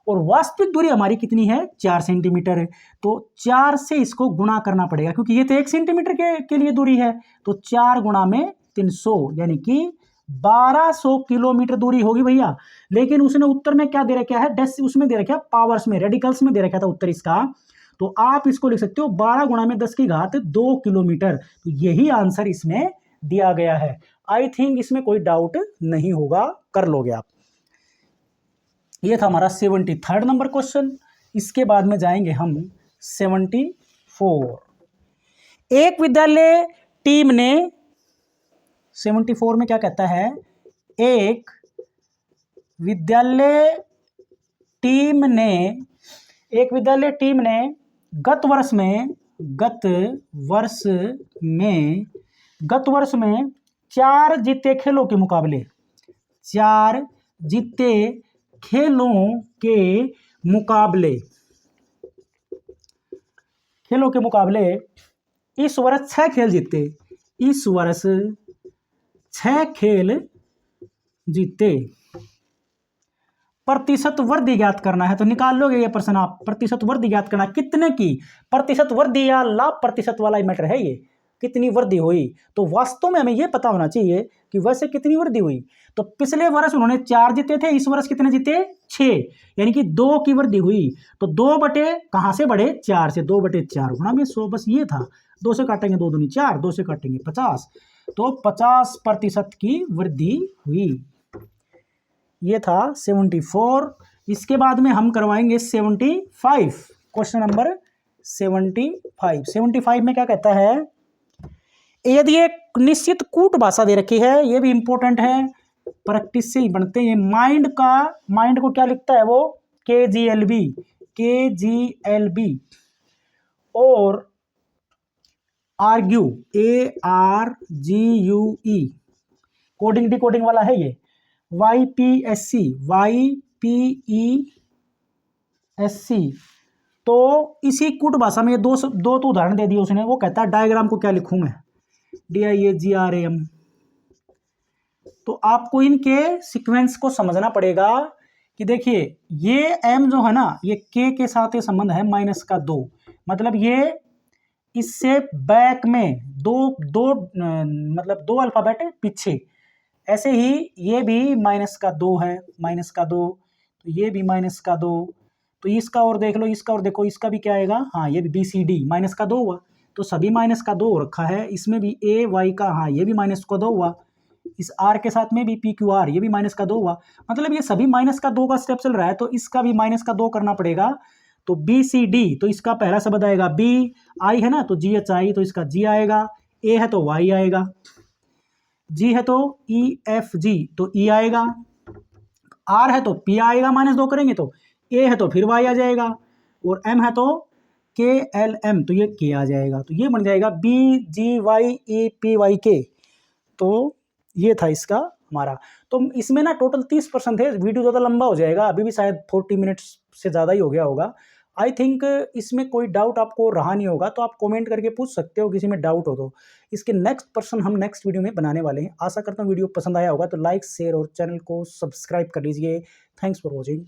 और वास्तविक दूरी हमारी कितनी है, 4 सेंटीमीटर है, तो 4 से इसको गुणा करना पड़ेगा, क्योंकि ये तो 1 सेंटीमीटर के लिए दूरी है, तो 4 गुणा में 300 यानी कि 1200 किलोमीटर दूरी होगी भैया। लेकिन उसने उत्तर में क्या दे रखा है, उसमें दे रखा है पावर्स में, रेडिकल्स में दे रखा था उत्तर इसका, तो आप इसको लिख सकते हो 12 गुणा में 10 की घात 2 किलोमीटर। तो यही आंसर इसमें दिया गया है। आई थिंक इसमें कोई डाउट नहीं होगा, कर लोगे आप। ये था हमारा 73rd नंबर क्वेश्चन। इसके बाद में जाएंगे हम 74। एक विद्यालय टीम ने 74 में क्या कहता है, एक विद्यालय टीम ने गत वर्ष में 4 जीते खेलों के मुकाबले, 4 जीते खेलों के मुकाबले इस वर्ष 6 खेल जीते, इस वर्ष 6 खेल जीते। प्रतिशत वृद्धि ज्ञात करना है, तो निकाल लोगे ये प्रश्न आप। प्रतिशत वृद्धि ज्ञात करना, कितने की प्रतिशत वृद्धि या लाभ प्रतिशत वाला मैटर है ये, कितनी वृद्धि हुई। तो वास्तव में हमें ये पता होना चाहिए कि वैसे कितनी वृद्धि हुई। तो पिछले वर्ष उन्होंने 4 जीते थे, इस वर्ष कितने जीते, 6, यानी कि 2 की वृद्धि हुई। तो 2 बटे कहाँ से बढ़े, 4 से, 2 बटे 4 गुणा में 100, बस ये था। 2 से काटेंगे 2 दूनी 4, 2 से काटेंगे 50, तो 50% की वृद्धि हुई। ये था 74। इसके बाद में हम करवाएंगे 75, क्वेश्चन नंबर 75। 75 में क्या कहता है, यदि एक निश्चित कूट भाषा दे रखी है, ये भी इंपॉर्टेंट है, प्रैक्टिस से ही बनते हैं। माइंड को क्या लिखता है वो, KGLB, और आर्ग्यू ARGUE, कोडिंग डिकोडिंग वाला है ये, YPSC। तो इसी कूट भाषा में ये दो तो उदाहरण दे दिए उसने। वो कहता है डायग्राम को क्या लिखूं मैं, DIAGRAM। तो आपको इनके सीक्वेंस को समझना पड़ेगा कि देखिए ये M जो है ना, ये K के साथ ये संबंध है -2, मतलब ये इससे बैक में मतलब 2 अल्फाबेट पीछे। ऐसे ही ये भी -2 है, -2, तो ये भी -2, तो इसका और देख लो, इसका और देखो, इसका भी क्या आएगा, हाँ ये भी BCD, -2 हुआ। तो सभी माइनस का 2 हो रखा है, इसमें भी ए वाई का, हाँ ये भी माइनस का 2 हुआ, इस आर के साथ में भी पी क्यू आर ये भी माइनस का 2 हुआ, मतलब ये सभी माइनस का 2 का स्टेप चल रहा है, तो इसका भी माइनस का 2 करना पड़ेगा। तो बी सी डी, तो इसका पहला शब्द आएगा बी, आई है ना तो जी एच आई, तो इसका जी आएगा, ए है तो वाई आएगा, जी है तो ई एफ जी तो ई आएगा, आर है तो पी आएगा, -2 करेंगे तो, ए है तो फिर वाई आ जाएगा, और एम है तो के एल एम तो ये के आ जाएगा, तो ये बन जाएगा बी जी वाई ई पी वाई के। तो ये था इसका हमारा। तो इसमें ना टोटल 30% है, वीडियो ज़्यादा लंबा हो जाएगा, अभी भी शायद 40 मिनट्स से ज़्यादा ही हो गया होगा। आई थिंक इसमें कोई डाउट आपको रहा नहीं होगा, तो आप कमेंट करके पूछ सकते हो किसी में डाउट हो तो। इसके नेक्स्ट पर्सन हम नेक्स्ट वीडियो में बनाने वाले हैं। आशा करता हूँ वीडियो पसंद आया होगा, तो लाइक शेयर और चैनल को सब्सक्राइब कर लीजिए। Thanks for watching.